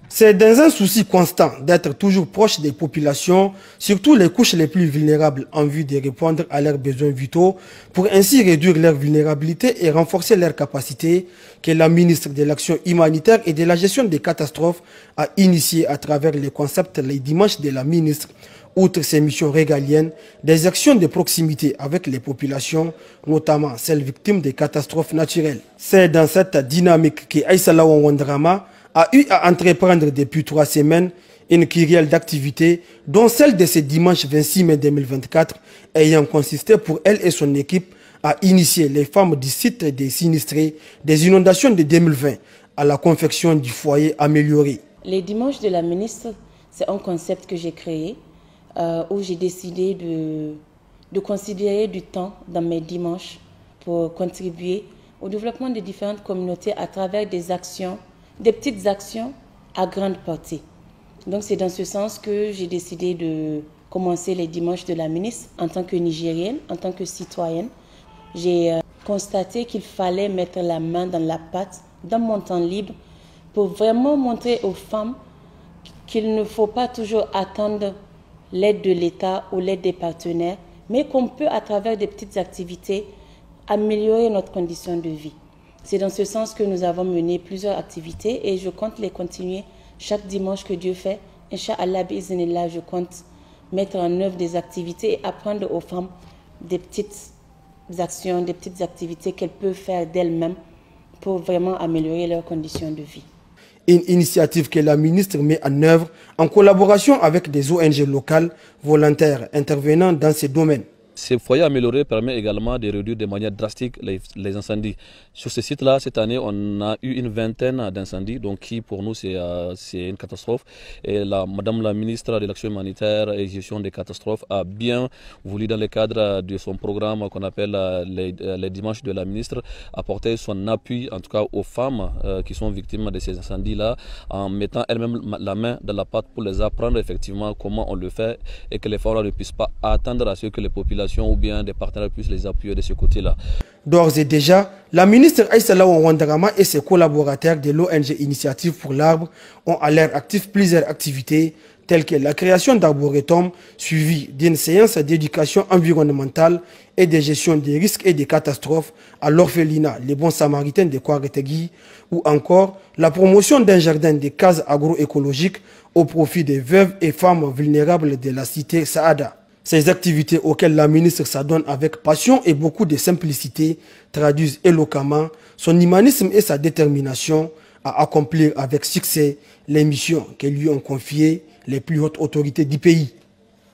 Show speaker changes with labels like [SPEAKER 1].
[SPEAKER 1] C'est dans un souci constant d'être toujours proche des populations, surtout les couches les plus vulnérables, en vue de répondre à leurs besoins vitaux, pour ainsi réduire leur vulnérabilité et renforcer leurs capacités, que la ministre de l'Action humanitaire et de la gestion des catastrophes a initié à travers les concepts les dimanches de la ministre. Outre ses missions régaliennes, des actions de proximité avec les populations, notamment celles victimes des catastrophes naturelles. C'est dans cette dynamique que Aïssa Lawan Wandrama a eu à entreprendre depuis 3 semaines une kyrielle d'activités, dont celle de ce dimanche 26 mai 2024, ayant consisté pour elle et son équipe à initier les femmes du site des sinistrés des inondations de 2020 à la confection du foyer amélioré.
[SPEAKER 2] Les dimanches de la ministre, c'est un concept que j'ai créé où j'ai décidé de considérer du temps dans mes dimanches pour contribuer au développement des différentes communautés à travers des actions, des petites actions à grande portée. Donc c'est dans ce sens que j'ai décidé de commencer les dimanches de la ministre en tant que Nigérienne, en tant que citoyenne. J'ai constaté qu'il fallait mettre la main dans la pâte dans mon temps libre pour vraiment montrer aux femmes qu'il ne faut pas toujours attendre l'aide de l'État ou l'aide des partenaires, mais qu'on peut, à travers des petites activités, améliorer notre condition de vie. C'est dans ce sens que nous avons mené plusieurs activités et je compte les continuer chaque dimanche que Dieu fait. Inch'Allah, bi'iznillah, je compte mettre en œuvre des activités et apprendre aux femmes des petites actions, des petites activités qu'elles peuvent faire d'elles-mêmes pour vraiment améliorer leurs conditions de vie.
[SPEAKER 1] Une initiative que la ministre met en œuvre en collaboration avec des ONG locales volontaires intervenant dans ces domaines.
[SPEAKER 3] Ce foyer amélioré permet également de réduire de manière drastique les incendies. Sur ce site-là, cette année, on a eu une vingtaine d'incendies, donc qui pour nous c'est une catastrophe. Et Madame la ministre de l'Action humanitaire et gestion des catastrophes a bien voulu, dans le cadre de son programme qu'on appelle les dimanches de la ministre, apporter son appui, en tout cas aux femmes qui sont victimes de ces incendies-là, en mettant elles-mêmes la main dans la pâte pour les apprendre effectivement comment on le fait et que les femmes ne puissent pas attendre à ce que les populations ou bien des partenaires puissent les appuyer de ce côté-là.
[SPEAKER 1] D'ores et déjà, la ministre Aïssa Lawan Wandrama et ses collaborateurs de l'ONG Initiative pour l'Arbre ont à l'air actif plusieurs activités telles que la création d'arboretums suivie d'une séance d'éducation environnementale et de gestion des risques et des catastrophes à l'orphelinat Les Bons Samaritains de Kouaretegui, ou encore la promotion d'un jardin de cases agroécologiques au profit des veuves et femmes vulnérables de la cité Saada. Ces activités auxquelles la ministre s'adonne avec passion et beaucoup de simplicité traduisent éloquemment son humanisme et sa détermination à accomplir avec succès les missions que lui ont confiées les plus hautes autorités du pays.